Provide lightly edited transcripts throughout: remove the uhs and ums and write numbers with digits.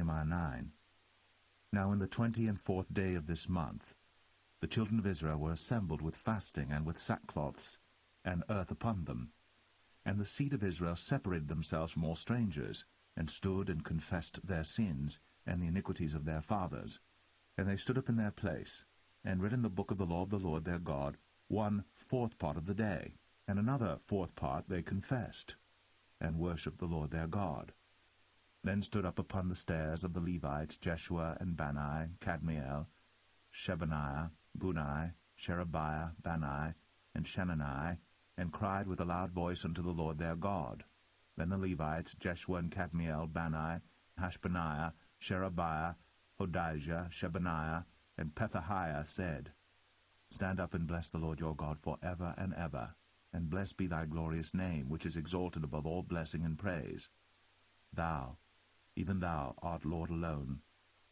Nehemiah 9. Now in the 24th day of this month, the children of Israel were assembled with fasting and with sackcloths, and earth upon them. And the seed of Israel separated themselves from all strangers, and stood and confessed their sins, and the iniquities of their fathers. And they stood up in their place, and read in the book of the law of the Lord their God 1/4 part of the day, and another 4th part they confessed, and worshipped the Lord their God. Then stood up upon the stairs of the Levites Jeshua and Bani, Kadmiel, Shebaniah, Bunai, Sherebiah, Bani, and Shenani, and cried with a loud voice unto the Lord their God. Then the Levites, Jeshua and Kadmiel, Bani, Hashbaniah, Sherebiah, Hodijah, Shebaniah, and Pethahiah said, Stand up and bless the Lord your God for ever and ever, and blessed be thy glorious name, which is exalted above all blessing and praise. Thou, even thou, art Lord alone.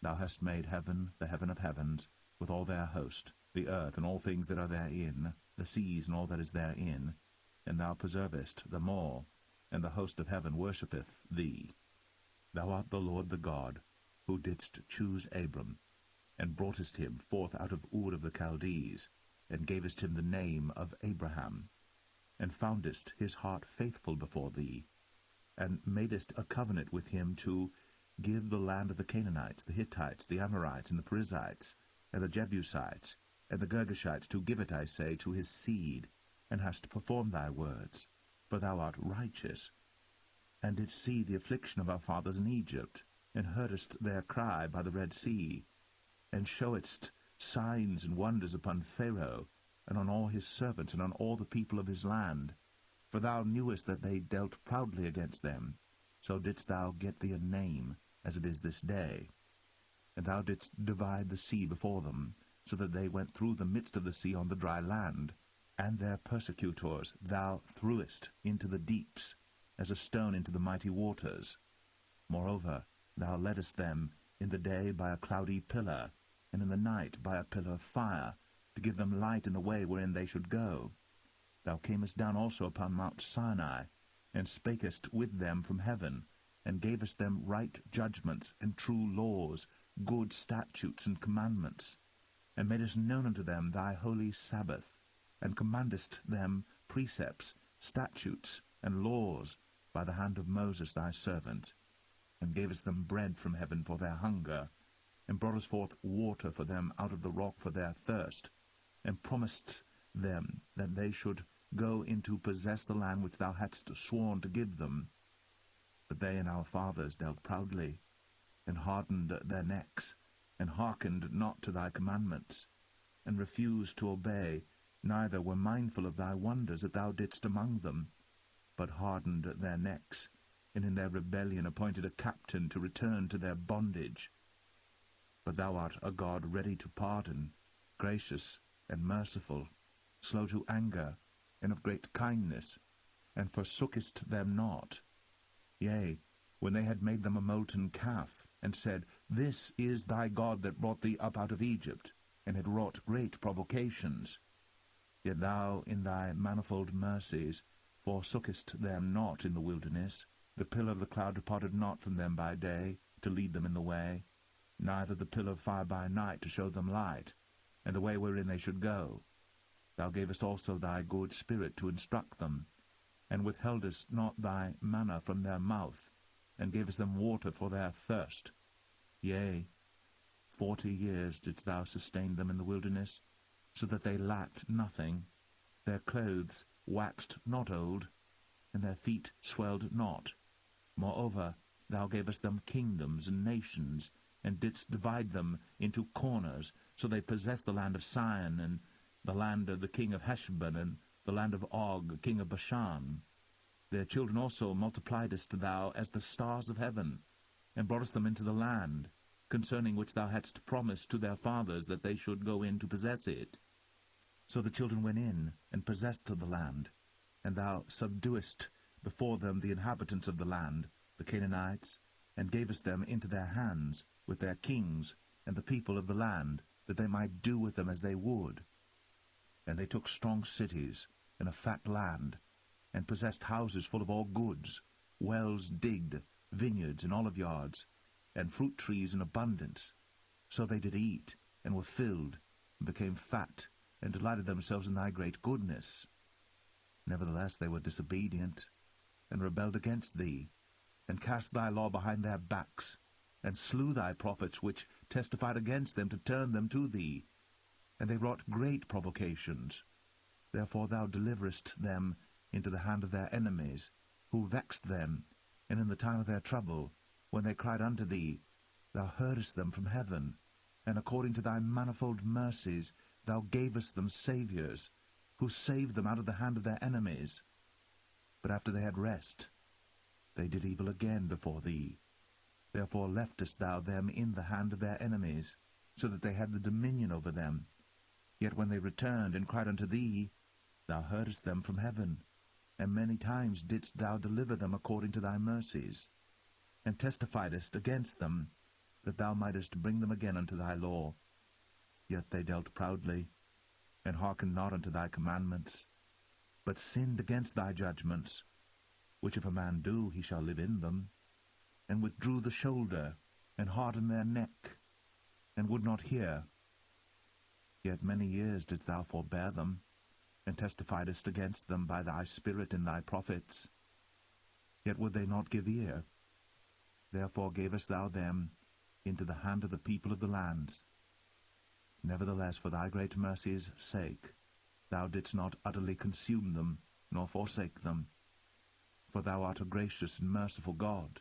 Thou hast made heaven, the heaven of heavens, with all their host, the earth and all things that are therein, the seas and all that is therein, and thou preservest them all, and the host of heaven worshippeth thee. Thou art the Lord the God, who didst choose Abram, and broughtest him forth out of Ur of the Chaldees, and gavest him the name of Abraham, and foundest his heart faithful before thee, and madest a covenant with him to give the land of the Canaanites, the Hittites, the Amorites, and the Perizzites, and the Jebusites, and the Girgashites, to give it, I say, to his seed, and hast performed thy words, for thou art righteous, and didst see the affliction of our fathers in Egypt, and heardest their cry by the Red Sea, and showedst signs and wonders upon Pharaoh, and on all his servants, and on all the people of his land. For thou knewest that they dealt proudly against them, so didst thou get thee a name, as it is this day. And thou didst divide the sea before them, so that they went through the midst of the sea on the dry land, and their persecutors thou threwest into the deeps, as a stone into the mighty waters. Moreover, thou leddest them in the day by a cloudy pillar, and in the night by a pillar of fire, to give them light in the way wherein they should go. Thou camest down also upon Mount Sinai, and spakest with them from heaven, and gavest them right judgments and true laws, good statutes and commandments, and madest known unto them thy holy Sabbath, and commandest them precepts, statutes, and laws by the hand of Moses thy servant, and gavest them bread from heaven for their hunger, and broughtest forth water for them out of the rock for their thirst, and promisedst them that they should go in to possess the land which thou hadst sworn to give them. But they and our fathers dealt proudly, and hardened their necks, and hearkened not to thy commandments, and refused to obey, neither were mindful of thy wonders that thou didst among them, but hardened their necks, and in their rebellion appointed a captain to return to their bondage. But thou art a God ready to pardon, gracious and merciful, slow to anger, and of great kindness, and forsookest them not. Yea, when they had made them a molten calf, and said, This is thy God that brought thee up out of Egypt, and had wrought great provocations. Yet thou in thy manifold mercies forsookest them not in the wilderness. The pillar of the cloud departed not from them by day, to lead them in the way, neither the pillar of fire by night to show them light, and the way wherein they should go. Thou gavest also thy good Spirit to instruct them, and withheldest not thy manna from their mouth, and gavest them water for their thirst. Yea, 40 years didst thou sustain them in the wilderness, so that they lacked nothing. Their clothes waxed not old, and their feet swelled not. Moreover, thou gavest them kingdoms and nations, and didst divide them into corners, so they possessed the land of Sion, and the land of the king of Heshbon, and the land of Og, king of Bashan. Their children also multipliedst thou as the stars of heaven, and broughtest them into the land, concerning which thou hadst promised to their fathers that they should go in to possess it. So the children went in, and possessed the land, and thou subduest before them the inhabitants of the land, the Canaanites, and gavest them into their hands, with their kings, and the people of the land, that they might do with them as they would. And they took strong cities, and a fat land, and possessed houses full of all goods, wells digged, vineyards and oliveyards, and fruit trees in abundance. So they did eat, and were filled, and became fat, and delighted themselves in thy great goodness. Nevertheless they were disobedient, and rebelled against thee, and cast thy law behind their backs, and slew thy prophets which testified against them to turn them to thee. And they wrought great provocations. Therefore thou deliverest them into the hand of their enemies, who vexed them, and in the time of their trouble, when they cried unto thee, thou heardest them from heaven, and according to thy manifold mercies thou gavest them saviours, who saved them out of the hand of their enemies. But after they had rest, they did evil again before thee. Therefore leftest thou them in the hand of their enemies, so that they had the dominion over them. Yet when they returned and cried unto thee, thou heardest them from heaven, and many times didst thou deliver them according to thy mercies, and testifiedst against them, that thou mightest bring them again unto thy law. Yet they dealt proudly, and hearkened not unto thy commandments, but sinned against thy judgments, which if a man do, he shall live in them, and withdrew the shoulder, and hardened their neck, and would not hear. Yet many years didst thou forbear them, and testifiedst against them by thy Spirit in thy prophets. Yet would they not give ear. Therefore gavest thou them into the hand of the people of the lands. Nevertheless, for thy great mercy's sake, thou didst not utterly consume them, nor forsake them. For thou art a gracious and merciful God.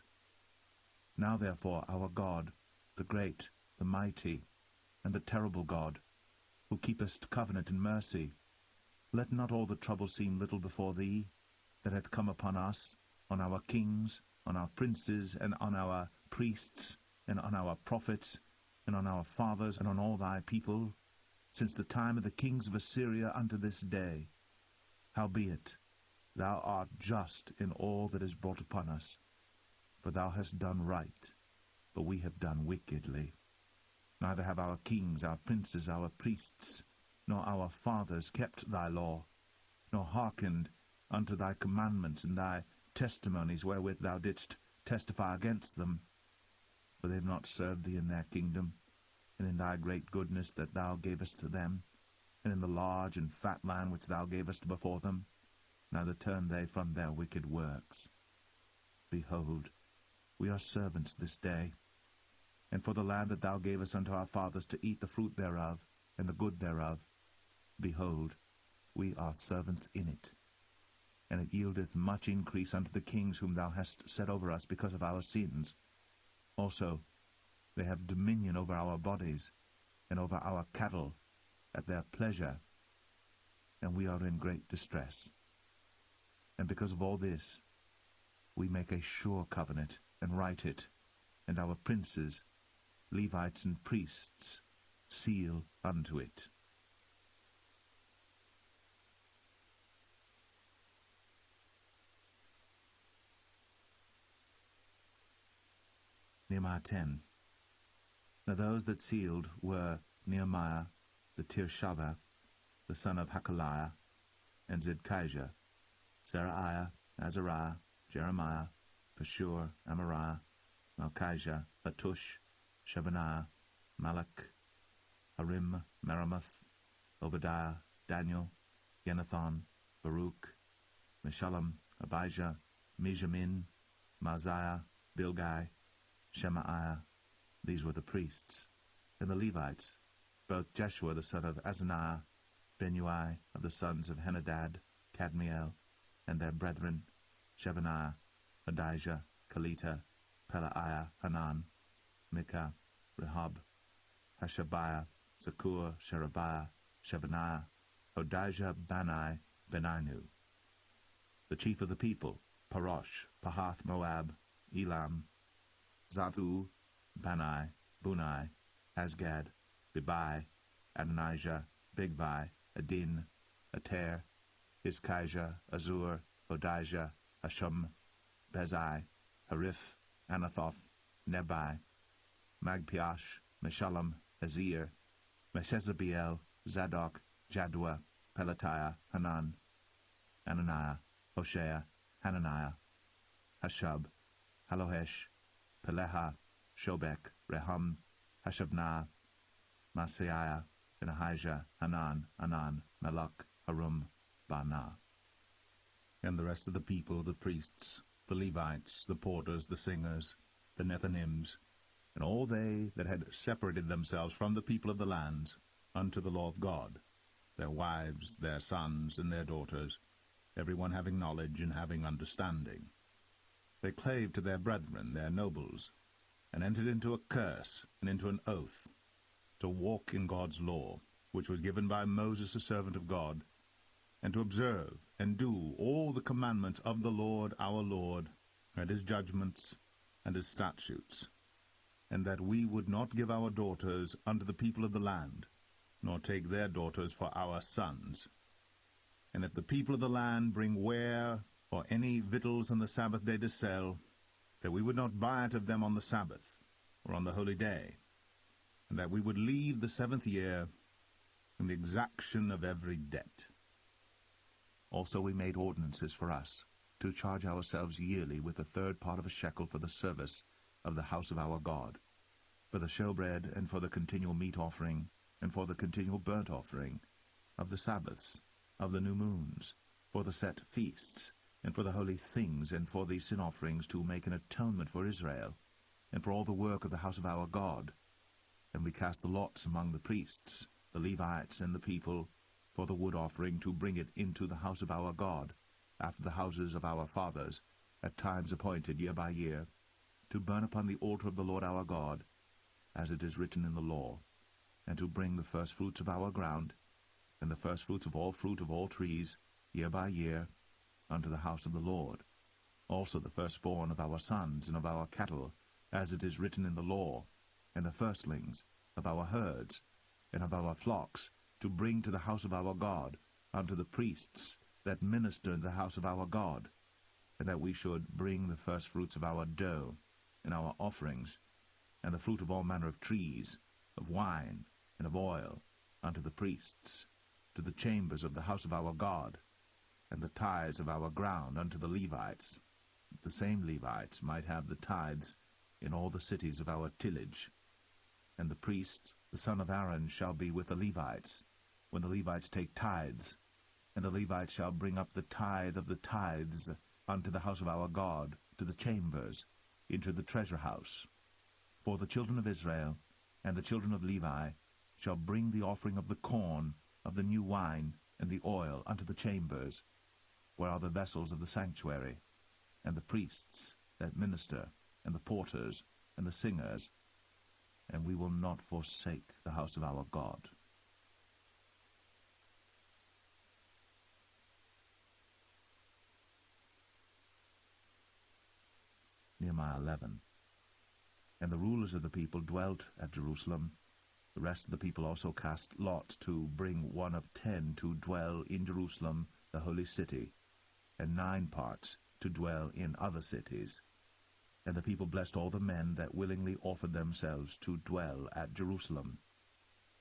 Now therefore, our God, the great, the mighty, and the terrible God, who keepest covenant and mercy, let not all the trouble seem little before thee, that hath come upon us, on our kings, on our princes, and on our priests, and on our prophets, and on our fathers, and on all thy people, since the time of the kings of Assyria unto this day. Howbeit, thou art just in all that is brought upon us, for thou hast done right, but we have done wickedly. Neither have our kings, our princes, our priests, nor our fathers kept thy law, nor hearkened unto thy commandments and thy testimonies wherewith thou didst testify against them. For they have not served thee in their kingdom, and in thy great goodness that thou gavest to them, and in the large and fat land which thou gavest before them, neither turned they from their wicked works. Behold, we are servants this day, and for the land that thou gavest unto our fathers to eat the fruit thereof, and the good thereof, behold, we are servants in it. And it yieldeth much increase unto the kings whom thou hast set over us because of our sins. Also they have dominion over our bodies, and over our cattle, at their pleasure, and we are in great distress. And because of all this, we make a sure covenant, and write it, and our princes, Levites and priests, seal unto it. Nehemiah 10. Now those that sealed were Nehemiah the Tirshatha, the son of Hakaliah, and Zidkijah, Seraiah, Azariah, Jeremiah, Pashur, Amariah, Malchijah, Hattush, Shebaniah, Malach, Harim, Meremoth, Obadiah, Daniel, Genethon, Baruch, Meshullam, Abijah, Mijamin, Maaziah, Bilgai, Shemaiah. These were the priests. And the Levites, both Jeshua the son of Azaniah, Benui of the sons of Henadad, Kadmiel, and their brethren, Shebaniah, Adijah, Kelita, Pelaiah, Hanan, Micah, Rehob, Hashabiah, Zakur, Sherebiah, Shebaniah, Hodijah, Bani, Beninu. The chief of the people, Parosh, Pahath Moab, Elam, Zatu, Bani, Bunai, Asgad, Bebai, Adonijah, Bigvai, Adin, Ater, Hizkijah, Azur, Hodijah, Hashum, Bezai, Hariph, Anathoth, Nebai, Magpiash, Meshullam, Azir, Meshezabiel, Zadok, Jadua, Pelatiah, Hanan, Ananiah, Hoshea, Hananiah, Hashub, Halohesh, Peleha, Shobek, Rehum, Hashabnah, Maaseiah, and Ahijah, Hanan, Anan, Melech, Harum, Baanah. And the rest of the people, the priests, the Levites, the porters, the singers, the Nethinims, and all they that had separated themselves from the people of the lands unto the law of God, their wives, their sons, and their daughters, every one having knowledge and having understanding. They clave to their brethren, their nobles, and entered into a curse and into an oath, to walk in God's law, which was given by Moses the servant of God, and to observe and do all the commandments of the Lord our Lord, and his judgments and his statutes, and that we would not give our daughters unto the people of the land, nor take their daughters for our sons. And if the people of the land bring ware or any victuals on the Sabbath day to sell, that we would not buy it of them on the Sabbath, or on the holy day, and that we would leave the 7th year in the exaction of every debt. Also we made ordinances for us, to charge ourselves yearly with a third part of a shekel for the service of the house of our God, for the showbread, and for the continual meat offering, and for the continual burnt offering, of the Sabbaths, of the new moons, for the set feasts, and for the holy things, and for the sin offerings, to make an atonement for Israel, and for all the work of the house of our God. And we cast the lots among the priests, the Levites, and the people, for the wood offering, to bring it into the house of our God, after the houses of our fathers, at times appointed year by year, to burn upon the altar of the Lord our God, as it is written in the law, and to bring the firstfruits of our ground, and the firstfruits of all fruit of all trees, year by year, unto the house of the Lord. Also the firstborn of our sons and of our cattle, as it is written in the law, and the firstlings of our herds and of our flocks, to bring to the house of our God, unto the priests that minister in the house of our God, and that we should bring the firstfruits of our dough, and our offerings, and the fruit of all manner of trees, of wine, and of oil, unto the priests, to the chambers of the house of our God, and the tithes of our ground unto the Levites, that the same Levites might have the tithes in all the cities of our tillage. And the priest, the son of Aaron, shall be with the Levites, when the Levites take tithes, and the Levites shall bring up the tithe of the tithes unto the house of our God, to the chambers, into the treasure house. For the children of Israel and the children of Levi shall bring the offering of the corn, of the new wine, and the oil unto the chambers, where are the vessels of the sanctuary, and the priests that minister, and the porters, and the singers, and we will not forsake the house of our God. Nehemiah 11. And the rulers of the people dwelt at Jerusalem. The rest of the people also cast lots to bring 1 of 10 to dwell in Jerusalem, the holy city, and 9 parts to dwell in other cities. And the people blessed all the men that willingly offered themselves to dwell at Jerusalem.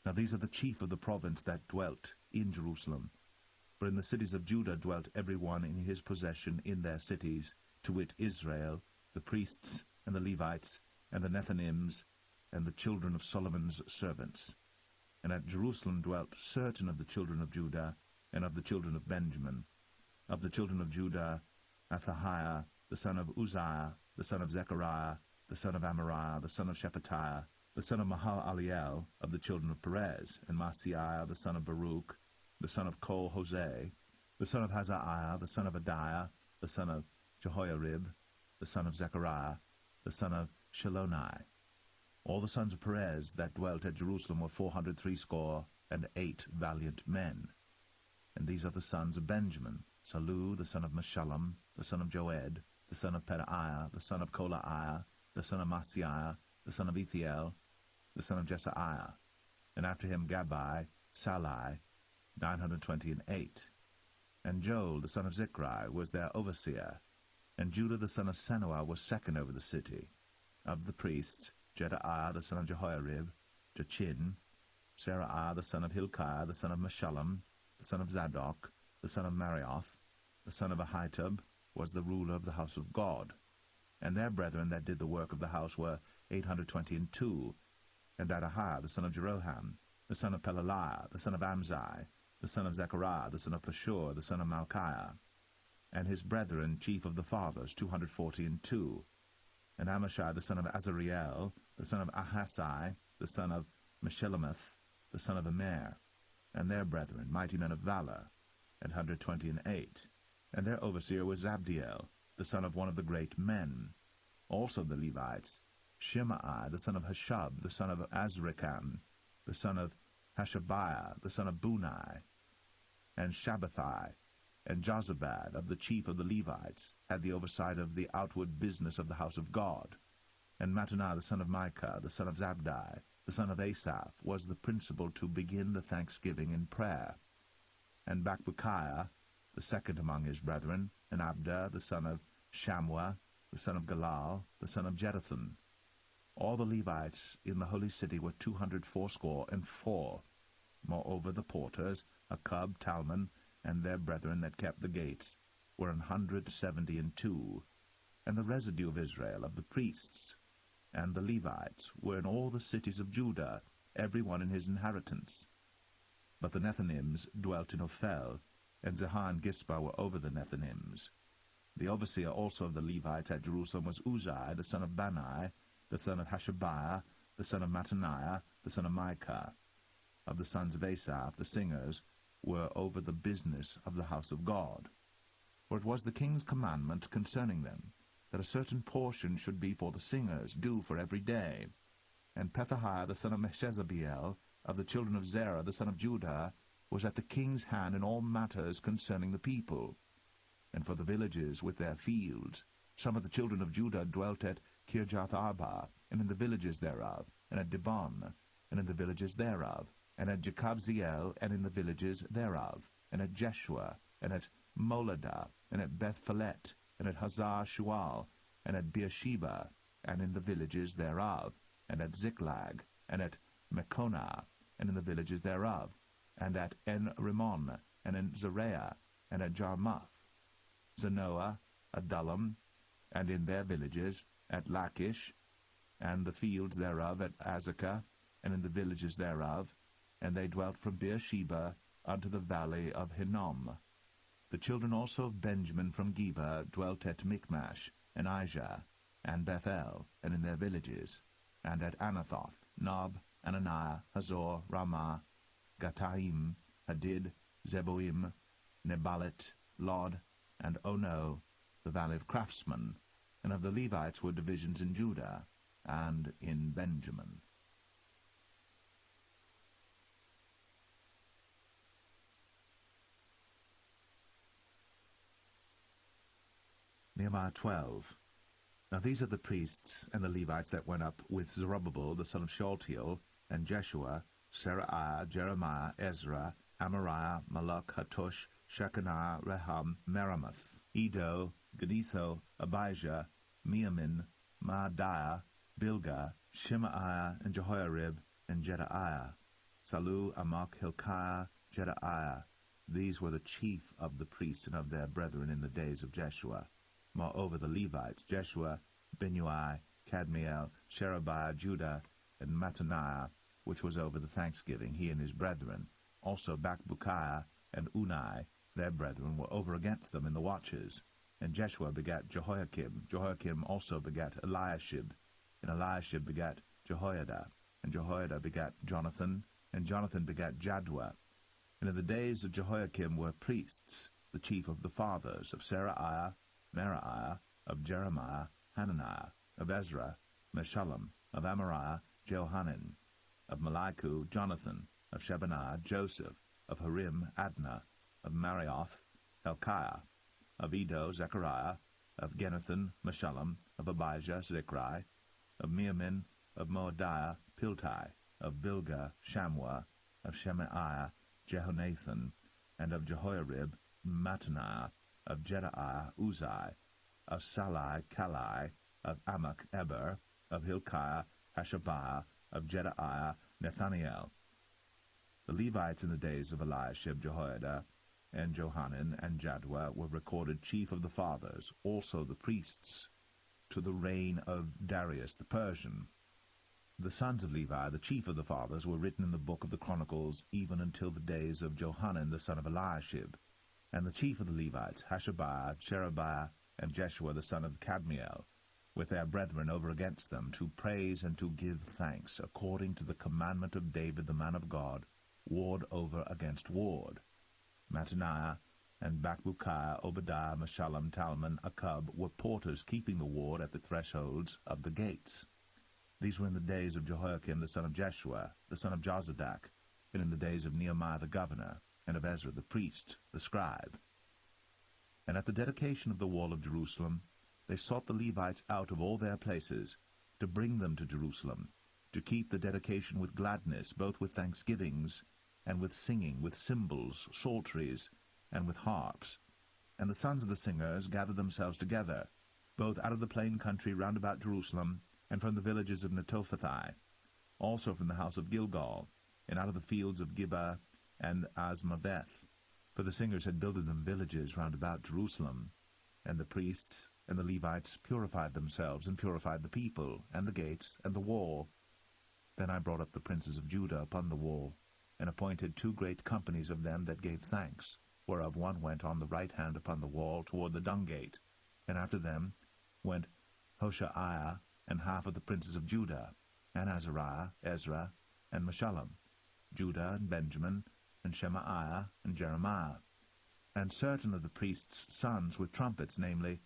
Now these are the chief of the province that dwelt in Jerusalem. For in the cities of Judah dwelt every one in his possession in their cities, to wit Israel, the priests, and the Levites, and the Nethinims, and the children of Solomon's servants. And at Jerusalem dwelt certain of the children of Judah, and of the children of Benjamin. Of the children of Judah, Athahiah, the son of Uzziah, the son of Zechariah, the son of Amariah, the son of Shephatiah, the son of Mahalaliel, of the children of Perez, and Maaseiah, the son of Baruch, the son of Kol-Hoseh, the son of Hazaiah, the son of Adiah, the son of Jehoiarib, the son of Zechariah, the son of Shiloni. All the sons of Perez that dwelt at Jerusalem were 468 valiant men. And these are the sons of Benjamin: Salu, the son of Meshullam, the son of Joed, the son of Pedaiah, the son of Kolaiah, the son of Maaseiah, the son of Ethiel, the son of Jesaiah, and after him Gabbai, Salai, 928. And Joel, the son of Zichri, was their overseer, and Judah, the son of Senuah, was second over the city. Of the priests, Jedaiah, the son of Jehoiarib, Jachin, Seraiah, the son of Hilkiah, the son of Meshullam, the son of Zadok, the son of Marioth, the son of Ahitub, was the ruler of the house of God. And their brethren that did the work of the house were 822. And Adahiah the son of Jeroham, the son of Pelaliah, the son of Amzai, the son of Zechariah, the son of Pashur, the son of Malchiah, and his brethren, chief of the fathers, 242. And Amashai the son of Azariel, the son of Ahasai, the son of Meshelemeth, the son of Immer, and their brethren, mighty men of valor, 128. And their overseer was Zabdiel, the son of one of the great men. Also the Levites, Shimei, the son of Hashab, the son of Azrikam, the son of Hashabiah, the son of Bunai, and Shabbathai, and Jozabad, of the chief of the Levites, had the oversight of the outward business of the house of God. And Mattaniah, the son of Micah, the son of Zabdi, the son of Asaph, was the principal to begin the thanksgiving in prayer. And Bakbukiah, the second among his brethren, and Abda, the son of Shammua, the son of Galal, the son of Jeduthun. All the Levites in the holy city were 284. Moreover, the porters, Akub, Talmon, and their brethren that kept the gates, were 172. And the residue of Israel, of the priests, and the Levites, were in all the cities of Judah, every one in his inheritance. But the Nethinims dwelt in Ophel, and Zehah and Gispa were over the Nethinims. The overseer also of the Levites at Jerusalem was Uzai, the son of Bani, the son of Hashabiah, the son of Mattaniah, the son of Micah. Of the sons of Asaph, the singers, were over the business of the house of God. For it was the king's commandment concerning them, that a certain portion should be for the singers, due for every day. And Pethahiah, the son of Meshezabiel, of the children of Zerah, the son of Judah, was at the king's hand in all matters concerning the people. And for the villages with their fields, some of the children of Judah dwelt at Kirjath-Arba, and in the villages thereof, and at Dibon, and in the villages thereof, and at Jekabziel, and in the villages thereof, and at Jeshua, and at Moladah, and at Beth-Phelet, and at Hazar-Shual, and at Beersheba, and in the villages thereof, and at Ziklag, and at Mekonah, and in the villages thereof, and at En-Rimmon, and in Zereah, and at Jarmuth, Zanoah, Adullam, and in their villages, at Lachish, and the fields thereof at Azekah, and in the villages thereof, and they dwelt from Beersheba unto the valley of Hinnom. The children also of Benjamin from Geba dwelt at Michmash, and Aijah, and Bethel, and in their villages, and at Anathoth, Nob, Ananiah, Hazor, Ramah, Gataim, Hadid, Zeboim, Nebalit, Lod, and Ono, the valley of craftsmen. And of the Levites were divisions in Judah and in Benjamin. Nehemiah 12. Now these are the priests and the Levites that went up with Zerubbabel the son of Shealtiel, and Jeshua, Seraiah, Jeremiah, Ezra, Amariah, Malach, Hattush, Shechaniah, Rehum, Meremoth, Edo, Genetho, Abijah, Miamin, Maadiah, Bilgah, Shemaiah, and Jehoiarib, and Jedaiah, Salu, Amok, Hilkiah, Jedaiah. These were the chief of the priests and of their brethren in the days of Jeshua. Moreover the Levites, Jeshua, Binnui, Kadmiel, Sherebiah, Judah, and Mattaniah, which was over the thanksgiving, he and his brethren. Also Bakbukiah and Unai, their brethren, were over against them in the watches. And Jeshua begat Jehoiakim. Jehoiakim also begat Eliashib. And Eliashib begat Jehoiada. And Jehoiada begat Jonathan. And Jonathan begat Jaddua. And in the days of Jehoiakim were priests, the chief of the fathers, of Seraiah, Meraiah, of Jeremiah, Hananiah, of Ezra, Meshullam, of Amariah, Jehohanan, of Malichu, Jonathan, of Shebaniah, Joseph, of Harim, Adnah, of Marioth, Helkiah, of Edo, Zechariah, of Genethan, Meshullam, of Abijah, Zichri, of Miamin, of Moadiah, Piltai, of Bilgah, Shammua, of Shemaiah, Jehonathan, and of Jehoiarib, Mattaniah, of Jedaiah, Uzai, of Salai, Kalai, of Amok, Eber, of Hilkiah, Hashabiah, of Jedaiah, Nethaniel. The Levites in the days of Eliashib, Jehoiada, and Johanan, and Jaddua were recorded chief of the fathers, also the priests, to the reign of Darius the Persian. The sons of Levi, the chief of the fathers, were written in the book of the Chronicles even until the days of Johanan the son of Eliashib. And the chief of the Levites, Hashabiah, Sherebiah, and Jeshua the son of Kadmiel, with their brethren over against them, to praise and to give thanks, according to the commandment of David the man of God, ward over against ward. Mattaniah and Bakbukiah, Obadiah, Meshullam, Talmon, Akub were porters keeping the ward at the thresholds of the gates. These were in the days of Jehoiakim the son of Jeshua, the son of Jozadak, and in the days of Nehemiah the governor, and of Ezra the priest, the scribe. And at the dedication of the wall of Jerusalem, they sought the Levites out of all their places, to bring them to Jerusalem, to keep the dedication with gladness, both with thanksgivings, and with singing, with cymbals, psalteries, and with harps. And the sons of the singers gathered themselves together, both out of the plain country round about Jerusalem, and from the villages of Netophathi, also from the house of Gilgal, and out of the fields of Gibeah and Asmaveth. For the singers had builded them villages round about Jerusalem, and the priests and the Levites purified themselves, and purified the people, and the gates, and the wall. Then I brought up the princes of Judah upon the wall, and appointed 2 great companies of them that gave thanks, whereof one went on the right hand upon the wall toward the dung gate, and after them went Hoshaiah and half of the princes of Judah, and Azariah, Ezra, and Meshullam, Judah and Benjamin, and Shemaiah and Jeremiah, and certain of the priests' sons with trumpets, namely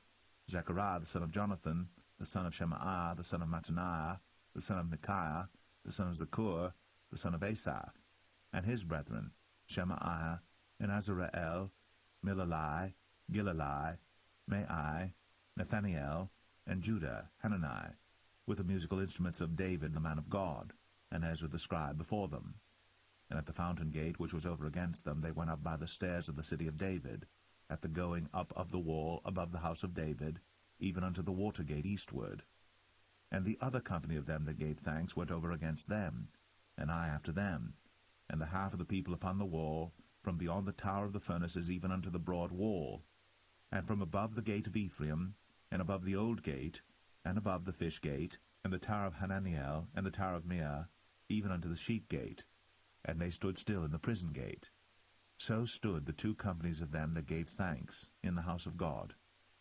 Zechariah the son of Jonathan, the son of Shemaiah, the son of Mattaniah, the son of Micaiah, the son of Zakur, the son of Asaph, and his brethren, Shemaiah, and Azareel, Milalai, Gilalai, Mai, Nathaniel, and Judah, Hanani, with the musical instruments of David the man of God, and Ezra the scribe before them. And at the fountain gate which was over against them, they went up by the stairs of the city of David, at the going up of the wall above the house of David, even unto the water gate eastward. And the other company of them that gave thanks went over against them, and I after them, and the half of the people upon the wall, from beyond the tower of the furnaces even unto the broad wall, and from above the gate of Ephraim, and above the old gate, and above the fish gate, and the tower of Hananiel, and the tower of Meah, even unto the sheep gate. And they stood still in the prison gate. So stood the 2 companies of them that gave thanks in the house of God,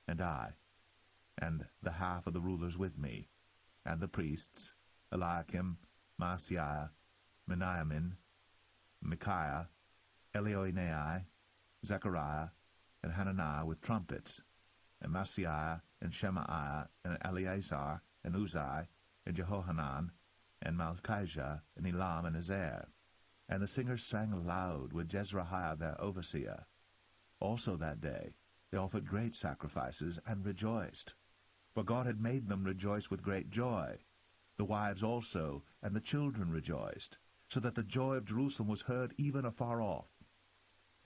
and I, and the half of the rulers with me, and the priests, Eliakim, Maaseiah, Meniamin, Micaiah, Elioenai, Zechariah, and Hananiah with trumpets, and Maaseiah, and Shemaiah, and Eleazar, and Uzai, and Jehohanan, and Malchijah, and Elam, and Ezer. And the singers sang aloud with Jezreiah their overseer. Also that day they offered great sacrifices, and rejoiced. For God had made them rejoice with great joy. The wives also and the children rejoiced, so that the joy of Jerusalem was heard even afar off.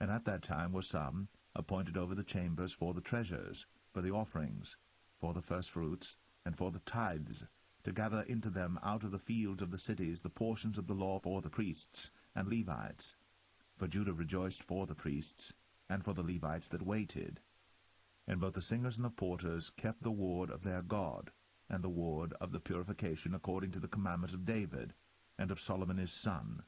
And at that time were some appointed over the chambers for the treasures, for the offerings, for the firstfruits, and for the tithes, to gather into them out of the fields of the cities the portions of the law for the priests and Levites. For Judah rejoiced for the priests, and for the Levites that waited. And both the singers and the porters kept the ward of their God, and the ward of the purification according to the commandment of David, and of Solomon his son.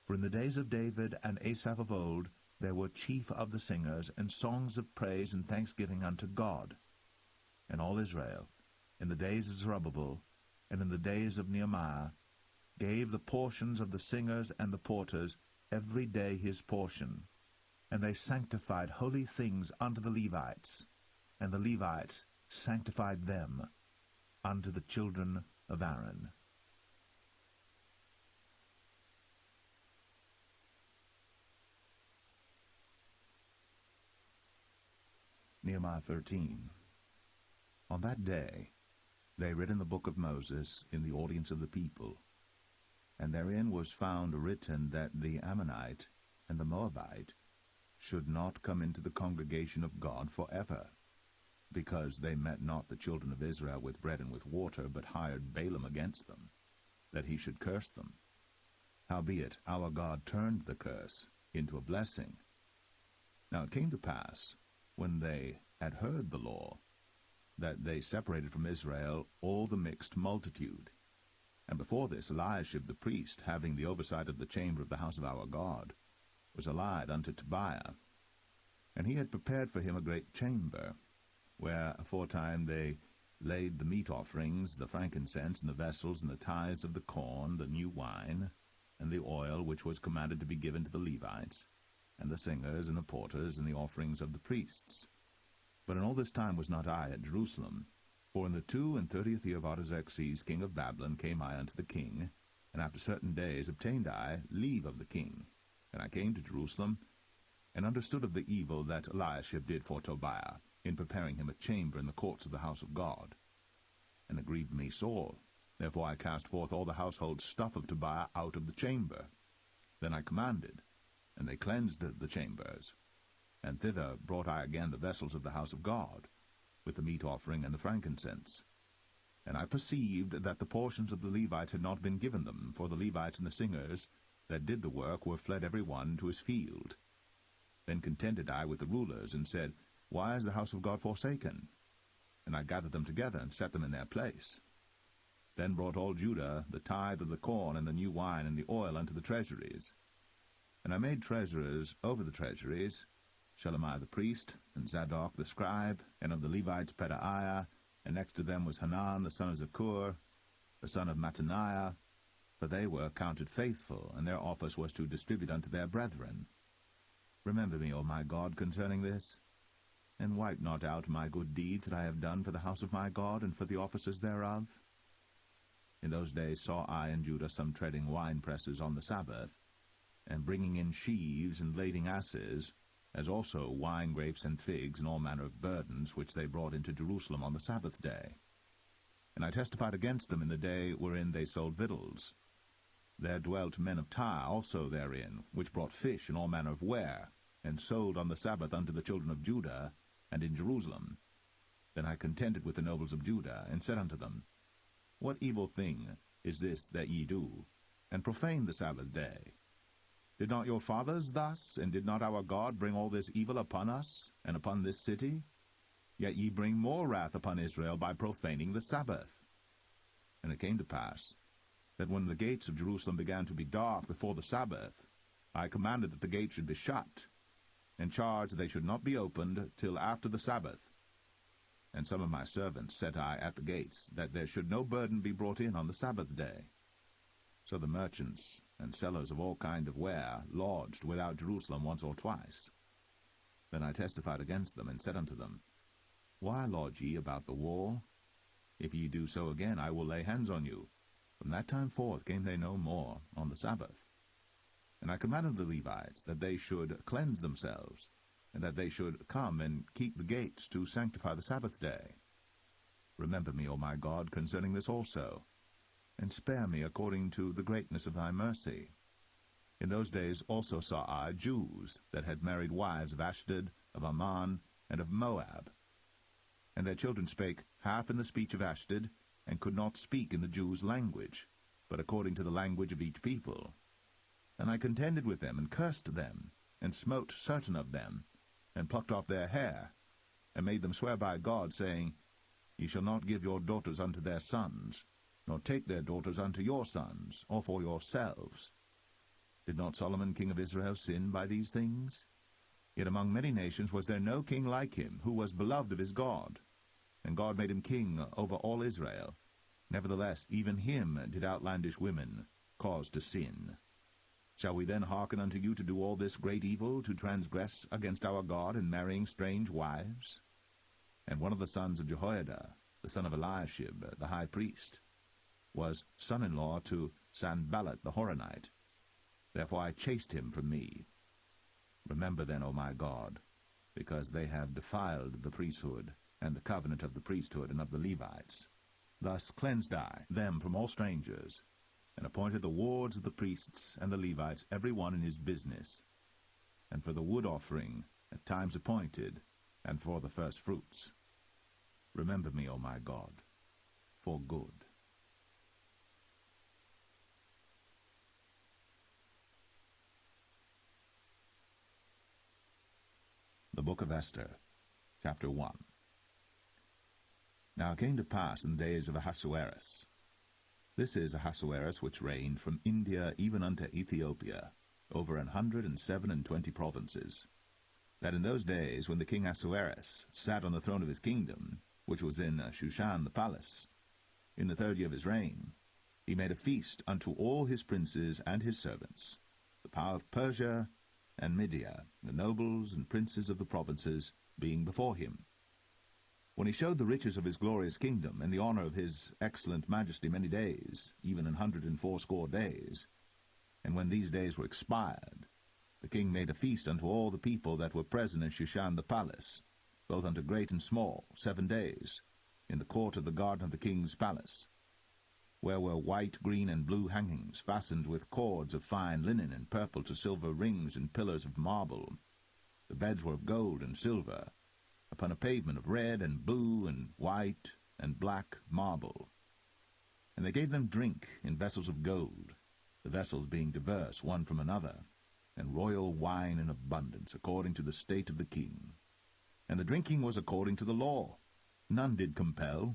For in the days of David and Asaph of old there were chief of the singers, and songs of praise and thanksgiving unto God. And all Israel, in the days of Zerubbabel, and in the days of Nehemiah, gave the portions of the singers and the porters every day his portion. And they sanctified holy things unto the Levites, and the Levites sanctified them unto the children of Aaron. Nehemiah 13. On that day they read in the book of Moses in the audience of the people, and therein was found written that the Ammonite and the Moabite should not come into the congregation of God forever, because they met not the children of Israel with bread and with water, but hired Balaam against them, that he should curse them. Howbeit our God turned the curse into a blessing. Now it came to pass, when they had heard the law, that they separated from Israel all the mixed multitude. And before this Eliashib the priest, having the oversight of the chamber of the house of our God, was allied unto Tobiah. And he had prepared for him a great chamber, where aforetime they laid the meat offerings, the frankincense, and the vessels, and the tithes of the corn, the new wine, and the oil which was commanded to be given to the Levites, and the singers, and the porters, and the offerings of the priests. But in all this time was not I at Jerusalem, for in the 32 year of Artaxerxes king of Babylon came I unto the king, and after certain days obtained I leave of the king. And I came to Jerusalem, and understood of the evil that Eliashib did for Tobiah, in preparing him a chamber in the courts of the house of God. And it grieved me sore. Therefore I cast forth all the household stuff of Tobiah out of the chamber. Then I commanded, and they cleansed the chambers. And thither brought I again the vessels of the house of God, with the meat offering and the frankincense. And I perceived that the portions of the Levites had not been given them, for the Levites and the singers that did the work were fled every one to his field. Then contended I with the rulers, and said, Why is the house of God forsaken? And I gathered them together, and set them in their place. Then brought all Judah the tithe of the corn, and the new wine, and the oil unto the treasuries. And I made treasurers over the treasuries, Shelemiah the priest, and Zadok the scribe, and of the Levites Pedaiah, and next to them was Hanan the son of Zakur, the son of Mattaniah, for they were counted faithful, and their office was to distribute unto their brethren. Remember me, O my God, concerning this, and wipe not out my good deeds that I have done for the house of my God, and for the offices thereof. In those days saw I in Judah some treading winepresses on the Sabbath, and bringing in sheaves and lading asses, as also wine grapes and figs, and all manner of burdens, which they brought into Jerusalem on the Sabbath day. And I testified against them in the day wherein they sold victuals. There dwelt men of Tyre also therein, which brought fish and all manner of ware, and sold on the Sabbath unto the children of Judah, and in Jerusalem. Then I contended with the nobles of Judah, and said unto them, What evil thing is this that ye do, and profane the Sabbath day? Did not your fathers thus, and did not our God bring all this evil upon us, and upon this city? Yet ye bring more wrath upon Israel by profaning the Sabbath. And it came to pass, that when the gates of Jerusalem began to be dark before the Sabbath, I commanded that the gates should be shut, and charged they should not be opened till after the Sabbath. And some of my servants set I at the gates, that there should no burden be brought in on the Sabbath day. So the merchants and sellers of all kind of ware lodged without Jerusalem once or twice. Then I testified against them, and said unto them, Why lodge ye about the wall? If ye do so again, I will lay hands on you. From that time forth came they no more on the Sabbath. And I commanded the Levites that they should cleanse themselves, and that they should come and keep the gates to sanctify the Sabbath day. Remember me, O my God, concerning this also, and spare me according to the greatness of thy mercy. In those days also saw I Jews that had married wives of Ashdod, of Ammon, and of Moab. And their children spake half in the speech of Ashdod, and could not speak in the Jews' language, but according to the language of each people. And I contended with them, and cursed them, and smote certain of them, and plucked off their hair, and made them swear by God, saying, Ye shall not give your daughters unto their sons, nor take their daughters unto your sons, or for yourselves. Did not Solomon king of Israel sin by these things? Yet among many nations was there no king like him, who was beloved of his God. And God made him king over all Israel. Nevertheless, even him did outlandish women cause to sin. Shall we then hearken unto you to do all this great evil, to transgress against our God in marrying strange wives? And one of the sons of Jehoiada, the son of Eliashib, the high priest, was son-in-law to Sanballat the Horonite. Therefore I chased him from me. Remember then, O my God, because they have defiled the priesthood, and the covenant of the priesthood and of the Levites. Thus cleansed I them from all strangers, and appointed the wards of the priests and the Levites, every one in his business, and for the wood offering at times appointed, and for the first fruits. Remember me, O my God, for good. The Book of Esther, Chapter 1. Now it came to pass in the days of Ahasuerus. This is Ahasuerus which reigned from India even unto Ethiopia, over 127 provinces, that in those days when the king Ahasuerus sat on the throne of his kingdom, which was in Shushan the palace, in the 3rd year of his reign, he made a feast unto all his princes and his servants, the power of Persia and Media, the nobles and princes of the provinces, being before him. When he showed the riches of his glorious kingdom, and the honor of his excellent majesty many days, even 180 days, and when these days were expired, the king made a feast unto all the people that were present in Shushan the palace, both unto great and small, 7 days, in the court of the garden of the king's palace, where were white, green, and blue hangings, fastened with cords of fine linen, and purple to silver rings and pillars of marble. The beds were of gold and silver, upon a pavement of red and blue and white and black marble. And they gave them drink in vessels of gold, the vessels being diverse one from another, and royal wine in abundance, according to the state of the king. And the drinking was according to the law. None did compel,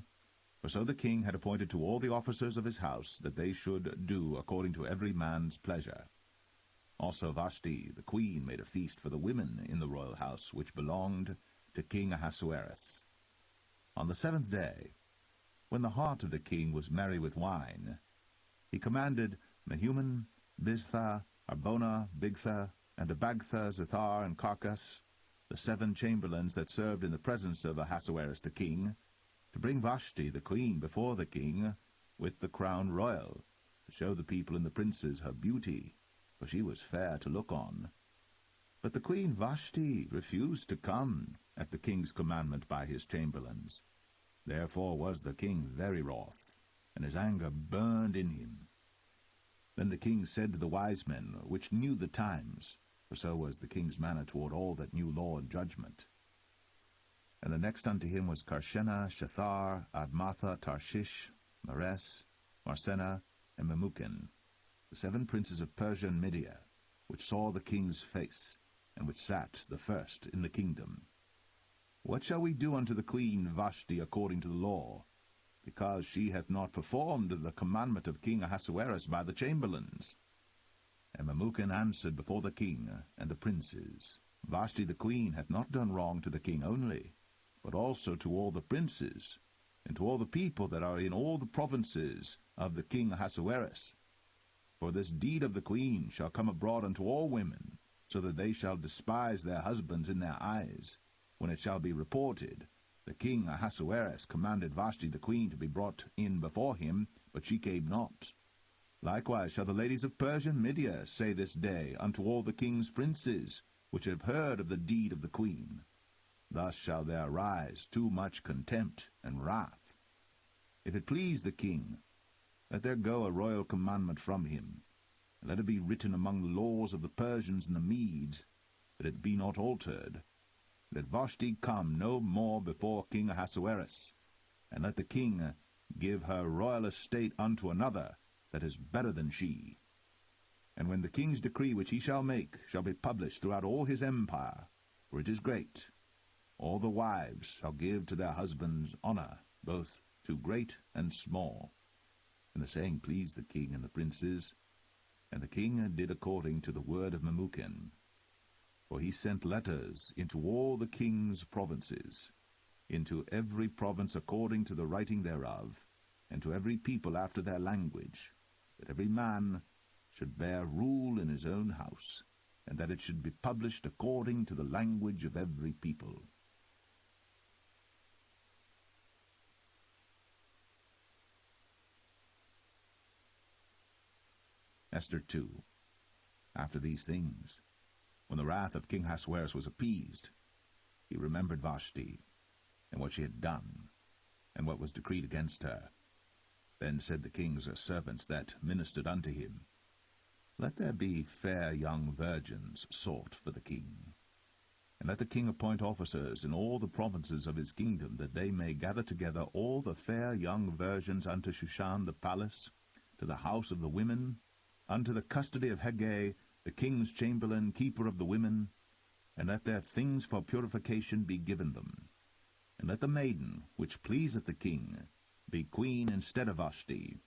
for so the king had appointed to all the officers of his house that they should do according to every man's pleasure. Also Vashti the queen made a feast for the women in the royal house, which belonged to King Ahasuerus. On the 7th day, when the heart of the king was merry with wine, he commanded Mehuman, Biztha, Arbona, Bigtha, and Abagtha, Zethar, and Carcas, the 7 chamberlains that served in the presence of Ahasuerus the king, to bring Vashti the queen before the king with the crown royal, to show the people and the princes her beauty, for she was fair to look on. But the queen Vashti refused to come at the king's commandment by his chamberlains. Therefore was the king very wroth, and his anger burned in him. Then the king said to the wise men, which knew the times, for so was the king's manner toward all that knew law and judgment. And the next unto him was Karshena, Shethar, Admatha, Tarshish, Mares, Marsena, and Memucan, the 7 princes of Persia and Media, which saw the king's face, and which sat the first in the kingdom. What shall we do unto the queen Vashti according to the law, because she hath not performed the commandment of King Ahasuerus by the chamberlains? And Memucan answered before the king and the princes, Vashti the queen hath not done wrong to the king only, but also to all the princes, and to all the people that are in all the provinces of the king Ahasuerus. For this deed of the queen shall come abroad unto all women, so that they shall despise their husbands in their eyes, when it shall be reported, the king Ahasuerus commanded Vashti the queen to be brought in before him, but she came not. Likewise shall the ladies of Persia and Media say this day unto all the king's princes, which have heard of the deed of the queen. Thus shall there arise too much contempt and wrath. If it please the king, let there go a royal commandment from him, and let it be written among the laws of the Persians and the Medes, that it be not altered, that Vashti come no more before King Ahasuerus, and let the king give her royal estate unto another that is better than she. And when the king's decree which he shall make shall be published throughout all his empire, for it is great, all the wives shall give to their husbands honor, both to great and small. And the saying pleased the king and the princes, and the king did according to the word of Memucan. For he sent letters into all the king's provinces, into every province according to the writing thereof, and to every people after their language, that every man should bear rule in his own house, and that it should be published according to the language of every people. Esther 2. After these things, when the wrath of King Ahasuerus was appeased, he remembered Vashti, and what she had done, and what was decreed against her. Then said the king's servants that ministered unto him, Let there be fair young virgins sought for the king, and let the king appoint officers in all the provinces of his kingdom, that they may gather together all the fair young virgins unto Shushan the palace, to the house of the women, unto the custody of Hegai, the king's chamberlain, keeper of the women, and let their things for purification be given them. and let the maiden, which pleaseth the king, be queen instead of Vashti.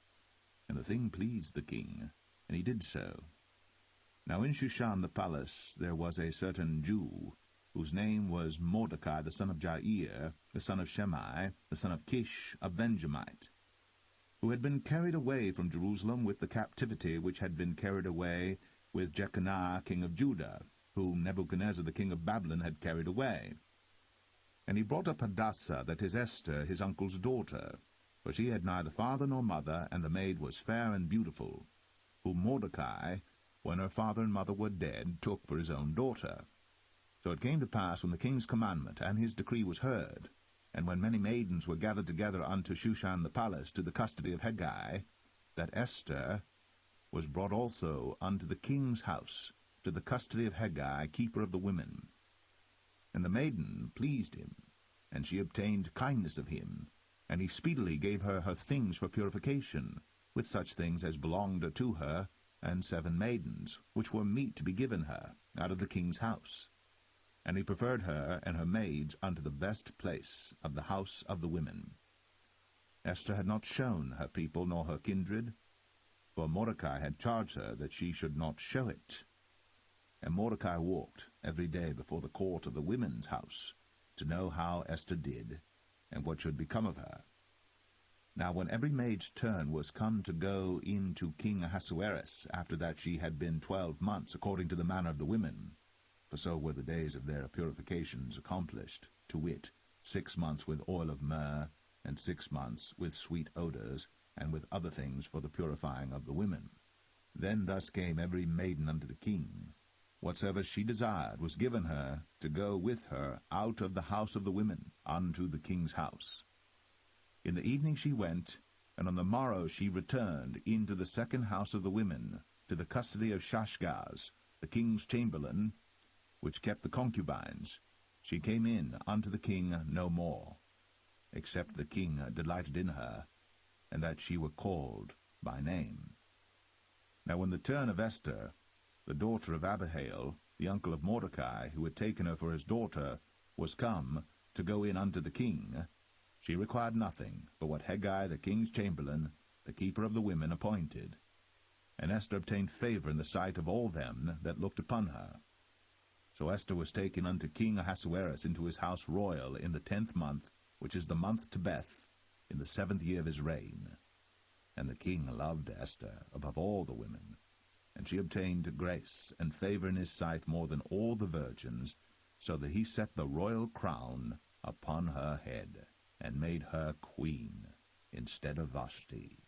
And the thing pleased the king, and he did so. Now in Shushan the palace there was a certain Jew, whose name was Mordecai the son of Jair, the son of Shimei, the son of Kish, a Benjamite, who had been carried away from Jerusalem with the captivity which had been carried away with Jeconiah king of Judah, whom Nebuchadnezzar the king of Babylon had carried away. And he brought up Hadassah, that is Esther, his uncle's daughter, for she had neither father nor mother, and the maid was fair and beautiful, whom Mordecai, when her father and mother were dead, took for his own daughter. So it came to pass, when the king's commandment and his decree was heard, and when many maidens were gathered together unto Shushan the palace to the custody of Hegai, that Esther was brought also unto the king's house, to the custody of Hegai, keeper of the women. And the maiden pleased him, and she obtained kindness of him, and he speedily gave her her things for purification, with such things as belonged to her, and 7 maidens, which were meet to be given her, out of the king's house. And he preferred her and her maids unto the best place of the house of the women. Esther had not shown her people nor her kindred, for Mordecai had charged her that she should not show it. And Mordecai walked every day before the court of the women's house, to know how Esther did, and what should become of her. Now when every maid's turn was come to go in to King Ahasuerus, after that she had been 12 months, according to the manner of the women, for so were the days of their purifications accomplished, to wit, 6 months with oil of myrrh, and 6 months with sweet odors, and with other things for the purifying of the women. Then thus came every maiden unto the king. Whatsoever she desired was given her, to go with her out of the house of the women unto the king's house. In the evening she went, and on the morrow she returned into the second house of the women, to the custody of Shashgaz, the king's chamberlain, which kept the concubines. She came in unto the king no more, except the king delighted in her, and that she were called by name. Now when the turn of Esther, the daughter of Abihail, the uncle of Mordecai, who had taken her for his daughter, was come to go in unto the king, she required nothing but what Hegai the king's chamberlain, the keeper of the women, appointed. And Esther obtained favor in the sight of all them that looked upon her. So Esther was taken unto King Ahasuerus into his house royal in the 10th month, which is the month Tebeth, in the 7th year of his reign. And the king loved Esther above all the women, and she obtained grace and favor in his sight more than all the virgins, so that he set the royal crown upon her head, and made her queen instead of Vashti.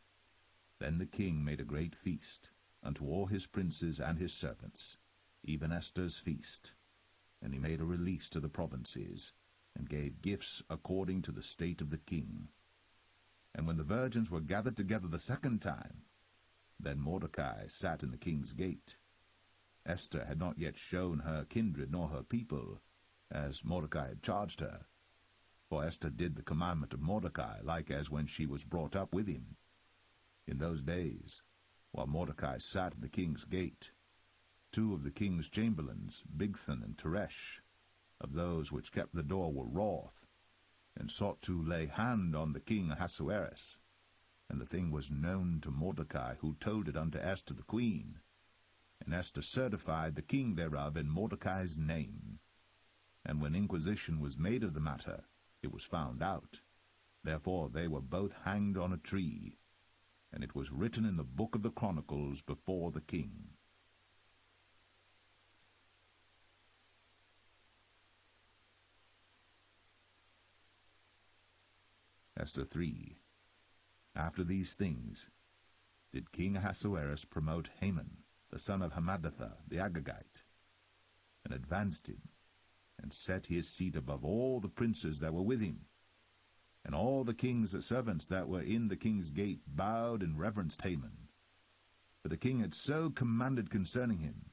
Then the king made a great feast unto all his princes and his servants, even Esther's feast. And he made a release to the provinces, and gave gifts according to the state of the king. And when the virgins were gathered together the second time, then Mordecai sat in the king's gate. Esther had not yet shown her kindred nor her people, as Mordecai had charged her. For Esther did the commandment of Mordecai, like as when she was brought up with him. In those days, while Mordecai sat in the king's gate, 2 of the king's chamberlains, Bigthan and Teresh, of those which kept the door, were wroth, and sought to lay hand on the king Ahasuerus. And the thing was known to Mordecai, who told it unto Esther the queen. And Esther certified the king thereof in Mordecai's name. And when inquisition was made of the matter, it was found out. Therefore they were both hanged on a tree, and it was written in the book of the Chronicles before the king. Esther 3. After these things did King Ahasuerus promote Haman, the son of Hammedatha, the Agagite, and advanced him, and set his seat above all the princes that were with him. And all the king's servants that were in the king's gate bowed and reverenced Haman, for the king had so commanded concerning him.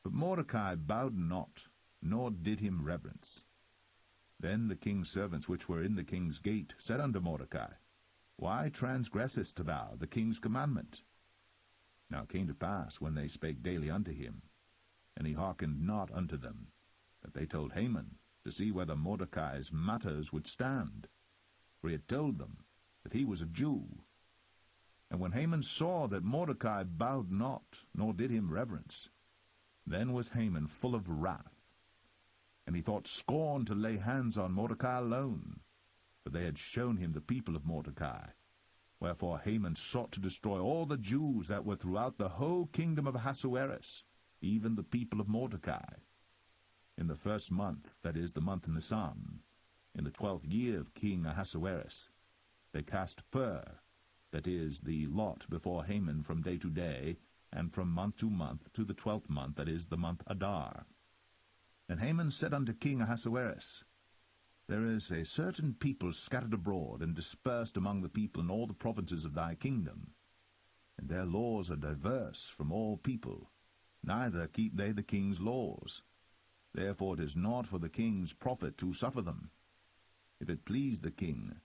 But Mordecai bowed not, nor did him reverence. Then the king's servants which were in the king's gate said unto Mordecai, Why transgressest thou the king's commandment? Now it came to pass, when they spake daily unto him, and he hearkened not unto them, that they told Haman to see whether Mordecai's matters would stand, for he had told them that he was a Jew. And when Haman saw that Mordecai bowed not, nor did him reverence, then was Haman full of wrath. And he thought scorn to lay hands on Mordecai alone, for they had shown him the people of Mordecai. Wherefore Haman sought to destroy all the Jews that were throughout the whole kingdom of Ahasuerus, even the people of Mordecai. In the first month, that is, the month Nisan, in the 12th year of King Ahasuerus, they cast pur, that is, the lot before Haman from day to day, and from month to the 12th month, that is, the month Adar. And Haman said unto King Ahasuerus, There is a certain people scattered abroad and dispersed among the people in all the provinces of thy kingdom, and their laws are diverse from all people, neither keep they the king's laws. Therefore it is not for the king's profit to suffer them. If it please the king,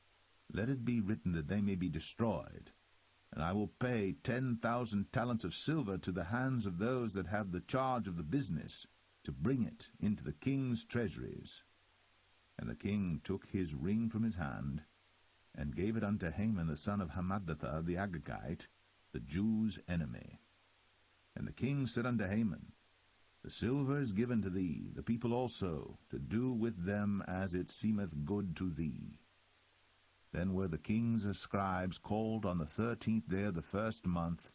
let it be written that they may be destroyed, and I will pay 10,000 talents of silver to the hands of those that have the charge of the business, to bring it into the king's treasuries. And the king took his ring from his hand, and gave it unto Haman the son of Hammedatha the Agagite, the Jews' enemy. And the king said unto Haman, The silver is given to thee, the people also, to do with them as it seemeth good to thee. Then were the king's scribes called on the 13th day of the first month,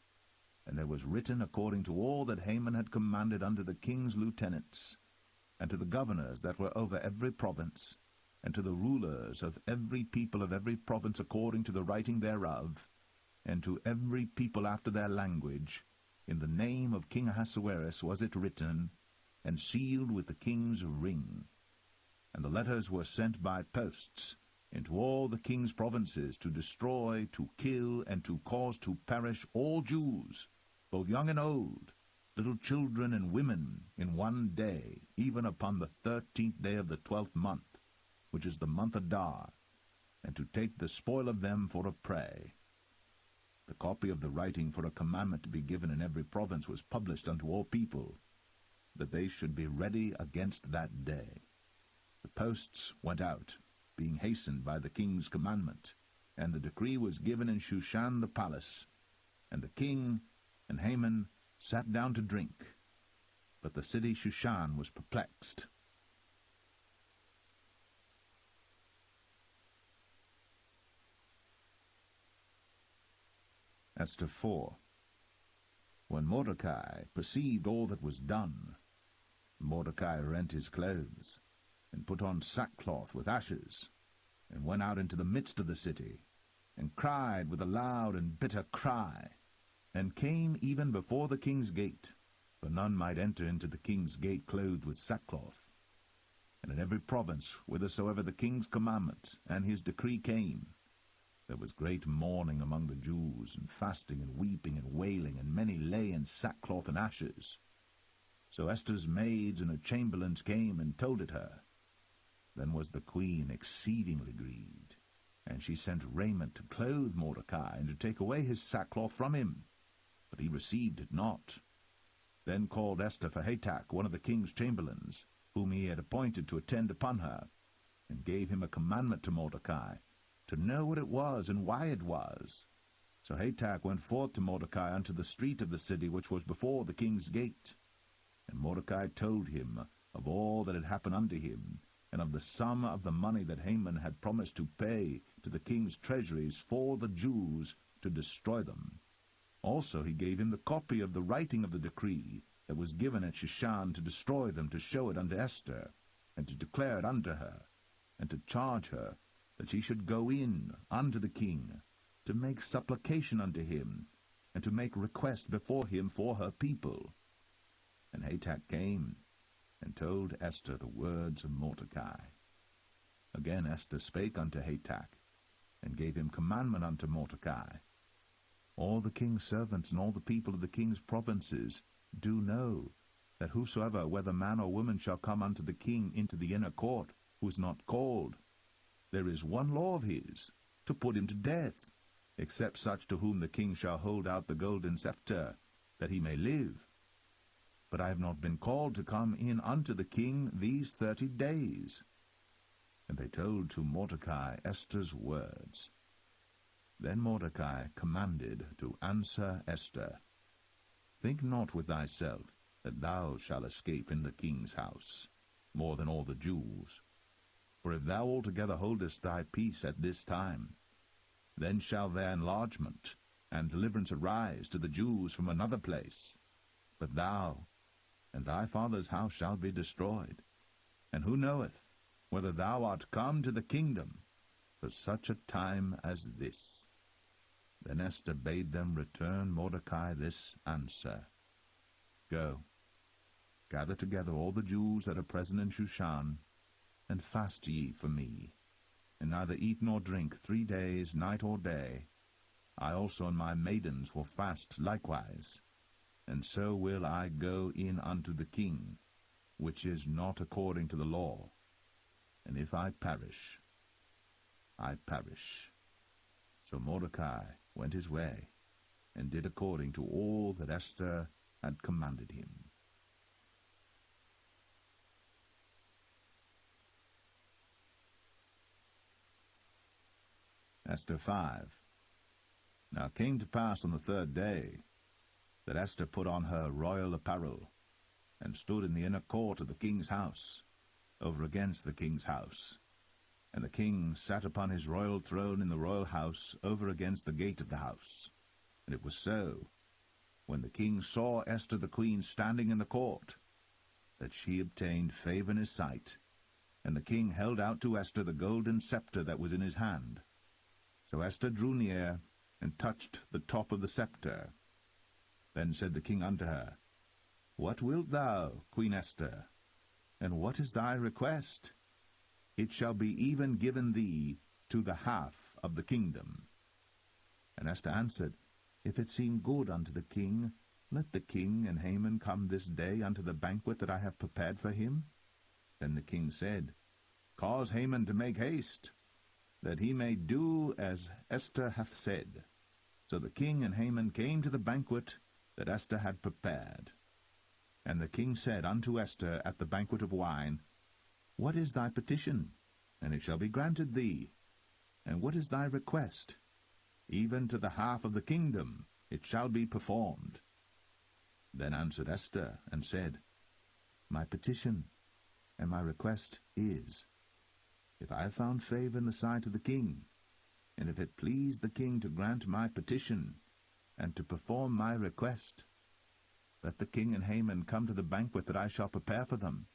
and there was written according to all that Haman had commanded unto the king's lieutenants, and to the governors that were over every province, and to the rulers of every people of every province according to the writing thereof, and to every people after their language, in the name of King Ahasuerus was it written, and sealed with the king's ring. And the letters were sent by posts into all the king's provinces, to destroy, to kill, and to cause to perish all Jews, both young and old, little children and women, in one day, even upon the 13th day of the 12th month, which is the month Adar, and to take the spoil of them for a prey. The copy of the writing for a commandment to be given in every province was published unto all people, that they should be ready against that day. The posts went out, being hastened by the king's commandment, and the decree was given in Shushan the palace. And the king and Haman sat down to drink, but the city Shushan was perplexed. Esther 4. When Mordecai perceived all that was done, Mordecai rent his clothes, and put on sackcloth with ashes, and went out into the midst of the city, and cried with a loud and bitter cry, and came even before the king's gate, for none might enter into the king's gate clothed with sackcloth. And in every province, whithersoever the king's commandment and his decree came, there was great mourning among the Jews, and fasting, and weeping, and wailing, and many lay in sackcloth and ashes. So Esther's maids and her chamberlains came and told it her. Then was the queen exceedingly grieved, and she sent raiment to clothe Mordecai, and to take away his sackcloth from him, but he received it not. Then called Esther for Hatach, one of the king's chamberlains, whom he had appointed to attend upon her, and gave him a commandment to Mordecai, to know what it was and why it was. So Hatach went forth to Mordecai unto the street of the city which was before the king's gate. And Mordecai told him of all that had happened unto him, and of the sum of the money that Haman had promised to pay to the king's treasuries for the Jews, to destroy them. Also he gave him the copy of the writing of the decree that was given at Shushan to destroy them, to show it unto Esther, and to declare it unto her, and to charge her that she should go in unto the king, to make supplication unto him, and to make request before him for her people. And Hatach came, and told Esther the words of Mordecai. Again Esther spake unto Hatach, and gave him commandment unto Mordecai. All the king's servants and all the people of the king's provinces do know that whosoever, whether man or woman, shall come unto the king into the inner court, who is not called, there is one law of his, to put him to death, except such to whom the king shall hold out the golden scepter, that he may live. But I have not been called to come in unto the king these 30 days. And they told to Mordecai Esther's words. Then Mordecai commanded to answer Esther, Think not with thyself that thou shalt escape in the king's house, more than all the Jews. For if thou altogether holdest thy peace at this time, then shall their enlargement and deliverance arise to the Jews from another place. But thou and thy father's house shall be destroyed. And who knoweth whether thou art come to the kingdom for such a time as this? Then Esther bade them return Mordecai this answer. Go, gather together all the Jews that are present in Shushan, and fast ye for me, and neither eat nor drink 3 days, night or day. I also and my maidens will fast likewise, and so will I go in unto the king, which is not according to the law. And if I perish, I perish. So Mordecai went his way, and did according to all that Esther had commanded him. Esther 5. Now it came to pass on the 3rd day that Esther put on her royal apparel, and stood in the inner court of the king's house, over against the king's house. And the king sat upon his royal throne in the royal house, over against the gate of the house. And it was so, when the king saw Esther the queen standing in the court, that she obtained favor in his sight. And the king held out to Esther the golden scepter that was in his hand. So Esther drew near, and touched the top of the scepter. Then said the king unto her, What wilt thou, Queen Esther? And what is thy request? It shall be even given thee to the half of the kingdom. And Esther answered, If it seem good unto the king, let the king and Haman come this day unto the banquet that I have prepared for him. Then the king said, Cause Haman to make haste, that he may do as Esther hath said. So the king and Haman came to the banquet that Esther had prepared. And the king said unto Esther at the banquet of wine, What is thy petition? And it shall be granted thee. And what is thy request? Even to the half of the kingdom it shall be performed. Then answered Esther, and said, My petition and my request is, if I have found favor in the sight of the king, and if it please the king to grant my petition, and to perform my request, let the king and Haman come to the banquet that I shall prepare for them,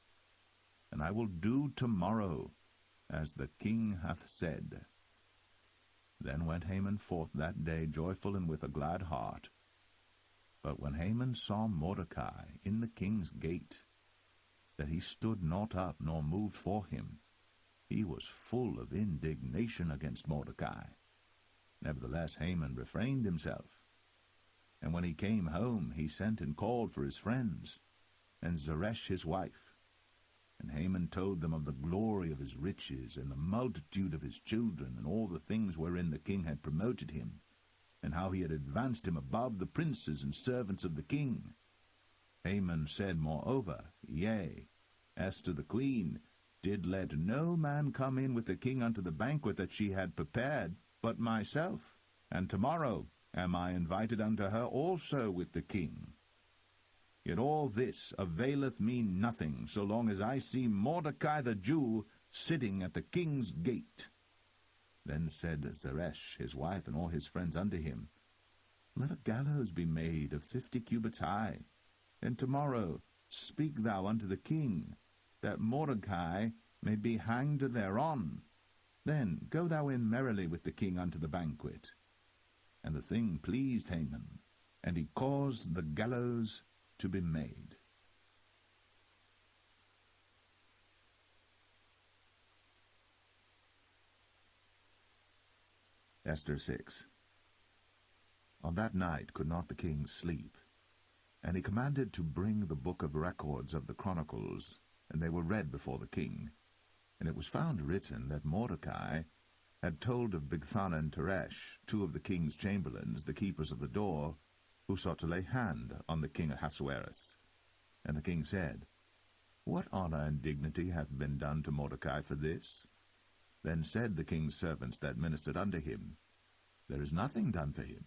and I will do tomorrow as the king hath said. Then went Haman forth that day joyful and with a glad heart. But when Haman saw Mordecai in the king's gate, that he stood not up nor moved for him, he was full of indignation against Mordecai. Nevertheless Haman refrained himself. And when he came home, he sent and called for his friends, and Zeresh his wife. And Haman told them of the glory of his riches, and the multitude of his children, and all the things wherein the king had promoted him, and how he had advanced him above the princes and servants of the king. Haman said moreover, Yea, Esther the queen did let no man come in with the king unto the banquet that she had prepared, but myself, and tomorrow am I invited unto her also with the king. Yet all this availeth me nothing, so long as I see Mordecai the Jew sitting at the king's gate. Then said Zeresh his wife and all his friends unto him, Let a gallows be made of 50 cubits high, and tomorrow speak thou unto the king, that Mordecai may be hanged thereon. Then go thou in merrily with the king unto the banquet. And the thing pleased Haman, and he caused the gallows to be made. Esther 6. On that night could not the king sleep, and he commanded to bring the book of records of the chronicles, and they were read before the king. And it was found written that Mordecai had told of Bigthana and Teresh, 2 of the king's chamberlains, the keepers of the door, who sought to lay hand on the king Ahasuerus. And the king said, What honor and dignity hath been done to Mordecai for this? Then said the king's servants that ministered unto him, There is nothing done for him.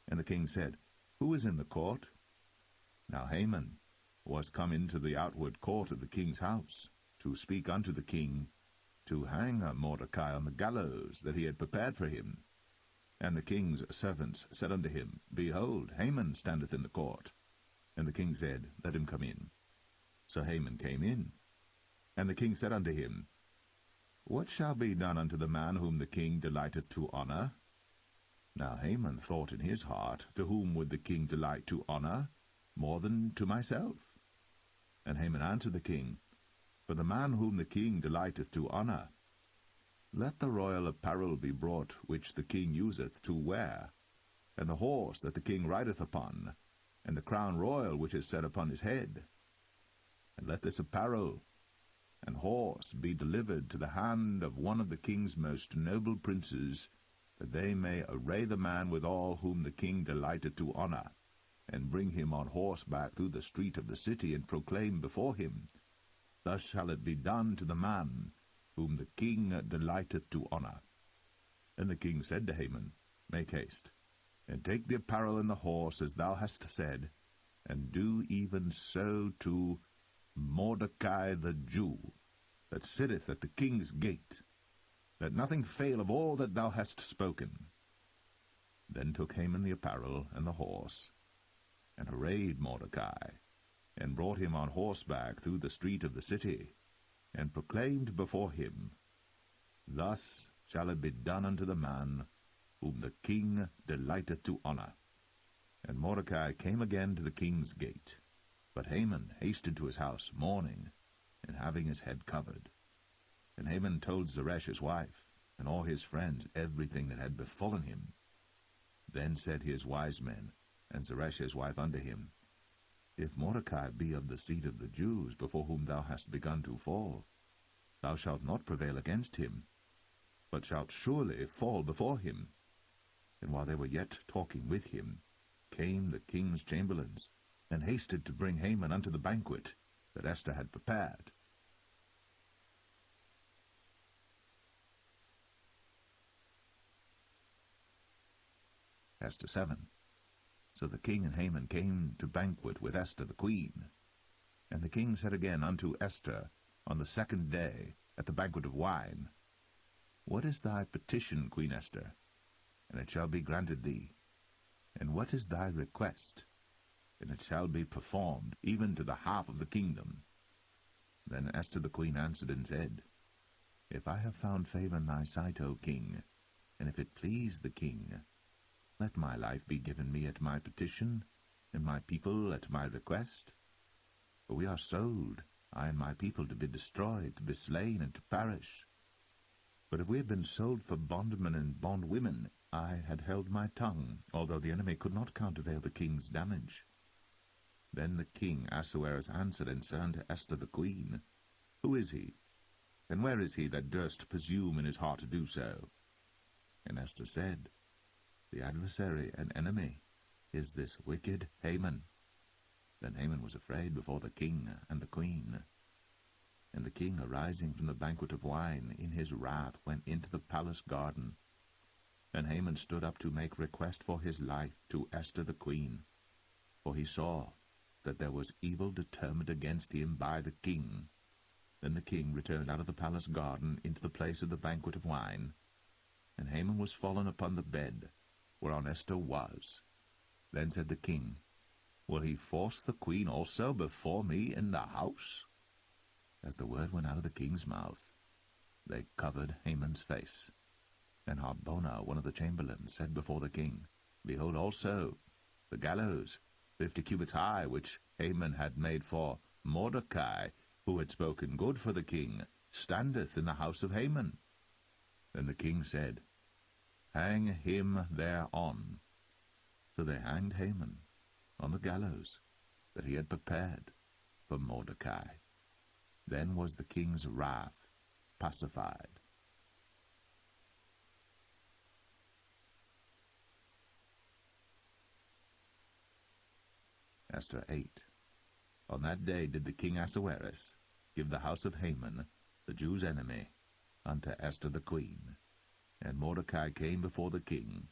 And the king said, Who is in the court? Now Haman was come into the outward court of the king's house, to speak unto the king, to hang Mordecai on the gallows that he had prepared for him. And the king's servants said unto him, Behold, Haman standeth in the court. And the king said, Let him come in. So Haman came in. And the king said unto him, What shall be done unto the man whom the king delighteth to honor? Now Haman thought in his heart, To whom would the king delight to honor, more than to myself? And Haman answered the king, For the man whom the king delighteth to honor, let the royal apparel be brought which the king useth to wear, and the horse that the king rideth upon, and the crown royal which is set upon his head. And let this apparel and horse be delivered to the hand of one of the king's most noble princes, that they may array the man withal whom the king delighteth to honor, and bring him on horseback through the street of the city, and proclaim before him, Thus shall it be done to the man whom the king delighteth to honor. And the king said to Haman, Make haste, and take the apparel and the horse, as thou hast said, and do even so to Mordecai the Jew, that sitteth at the king's gate. Let nothing fail of all that thou hast spoken. Then took Haman the apparel and the horse, and arrayed Mordecai, and brought him on horseback through the street of the city, and proclaimed before him, Thus shall it be done unto the man whom the king delighteth to honor. And Mordecai came again to the king's gate. But Haman hasted to his house, mourning, and having his head covered. And Haman told Zeresh his wife, and all his friends, everything that had befallen him. Then said his wise men, and Zeresh his wife unto him, If Mordecai be of the seed of the Jews, before whom thou hast begun to fall, thou shalt not prevail against him, but shalt surely fall before him. And while they were yet talking with him, came the king's chamberlains, and hasted to bring Haman unto the banquet that Esther had prepared. Esther 7. So the king and Haman came to banquet with Esther the queen. And the king said again unto Esther on the second day at the banquet of wine, What is thy petition, Queen Esther? And it shall be granted thee. And what is thy request? And it shall be performed, even to the half of the kingdom. Then Esther the queen answered and said, If I have found favor in thy sight, O king, and if it please the king, let my life be given me at my petition, and my people at my request. For we are sold, I and my people, to be destroyed, to be slain, and to perish. But if we had been sold for bondmen and bondwomen, I had held my tongue, although the enemy could not countervail the king's damage. Then the king Ahasuerus answered and said unto Esther the queen, Who is he? And where is he that durst presume in his heart to do so? And Esther said, The adversary and enemy is this wicked Haman. Then Haman was afraid before the king and the queen. And the king, arising from the banquet of wine, in his wrath went into the palace garden. And Haman stood up to make request for his life to Esther the queen, for he saw that there was evil determined against him by the king. Then the king returned out of the palace garden into the place of the banquet of wine, and Haman was fallen upon the bed whereon Esther was. Then said the king, Will he force the queen also before me in the house? As the word went out of the king's mouth, they covered Haman's face. Then Harbona, one of the chamberlains, said before the king, Behold also the gallows, 50 cubits high, which Haman had made for Mordecai, who had spoken good for the king, standeth in the house of Haman. Then the king said, Hang him thereon. So they hanged Haman on the gallows that he had prepared for Mordecai. Then was the king's wrath pacified. Esther 8. On that day did the king Ahasuerus give the house of Haman, the Jews' enemy, unto Esther the queen. And Mordecai came before the king,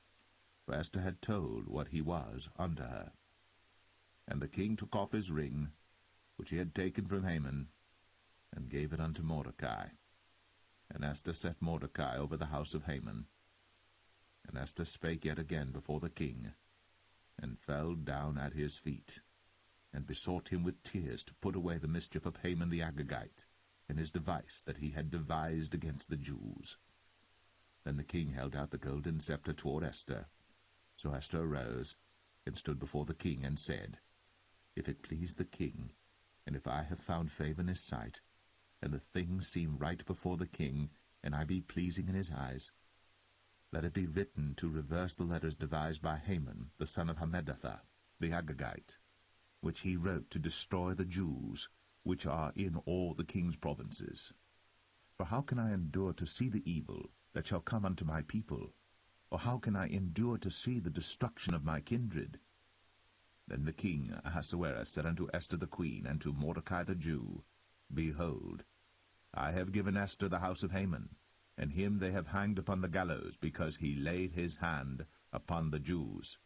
for Esther had told what he was unto her. And the king took off his ring, which he had taken from Haman, and gave it unto Mordecai. And Esther set Mordecai over the house of Haman. And Esther spake yet again before the king, and fell down at his feet, and besought him with tears to put away the mischief of Haman the Agagite, and his device that he had devised against the Jews. Then the king held out the golden scepter toward Esther. So Esther arose, and stood before the king, and said, If it please the king, and if I have found favor in his sight, and the thing seem right before the king, and I be pleasing in his eyes, let it be written to reverse the letters devised by Haman, the son of Hammedatha, the Agagite, which he wrote to destroy the Jews, which are in all the king's provinces. For how can I endure to see the evil that shall come unto my people? Or how can I endure to see the destruction of my kindred? Then the king Ahasuerus said unto Esther the queen, and to Mordecai the Jew, Behold, I have given Esther the house of Haman, and him they have hanged upon the gallows, because he laid his hand upon the Jews.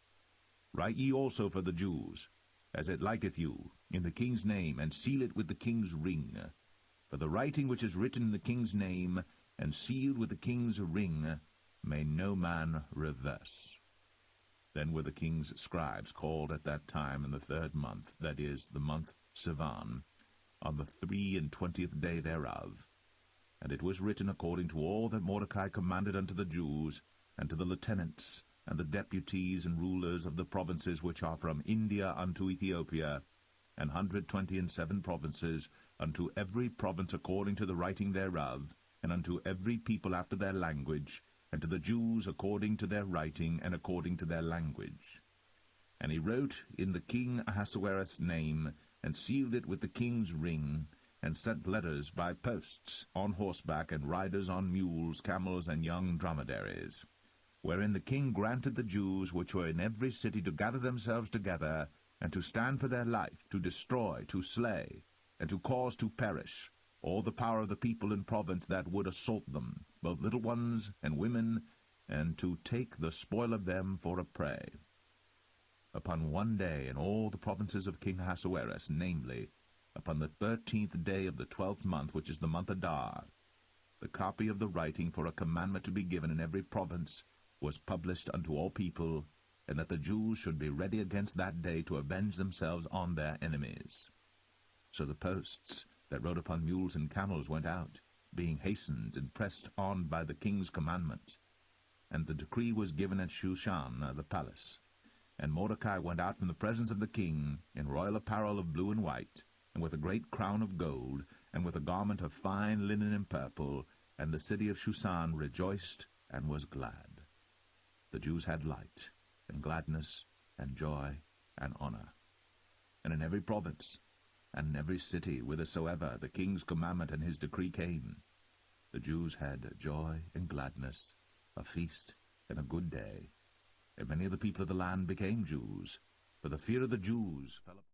Write ye also for the Jews, as it liketh you, in the king's name, and seal it with the king's ring. For the writing which is written in the king's name, and sealed with the king's ring, may no man reverse. Then were the king's scribes called at that time in the 3rd month, that is, the month Sivan, on the 23 day thereof. And it was written according to all that Mordecai commanded unto the Jews, and to the lieutenants, and the deputies and rulers of the provinces which are from India unto Ethiopia, 127 provinces, unto every province according to the writing thereof, and unto every people after their language, and to the Jews according to their writing, and according to their language. And he wrote in the king Ahasuerus' name, and sealed it with the king's ring, and sent letters by posts, on horseback, and riders on mules, camels, and young dromedaries, wherein the king granted the Jews which were in every city to gather themselves together, and to stand for their life, to destroy, to slay, and to cause to perish all the power of the people in province that would assault them, both little ones and women, and to take the spoil of them for a prey. Upon one day in all the provinces of King Ahasuerus, namely, upon the 13th day of the 12th month, which is the month Adar, the copy of the writing for a commandment to be given in every province was published unto all people, and that the Jews should be ready against that day to avenge themselves on their enemies. So the posts that rode upon mules and camels went out, being hastened and pressed on by the king's commandment. And the decree was given at Shushan, the palace. And Mordecai went out from the presence of the king, in royal apparel of blue and white, and with a great crown of gold, and with a garment of fine linen and purple, and the city of Shushan rejoiced and was glad. The Jews had light, and gladness, and joy, and honor. And in every province, and in every city, whithersoever the king's commandment and his decree came, the Jews had joy and gladness, a feast and a good day. And many of the people of the land became Jews, for the fear of the Jews fell upon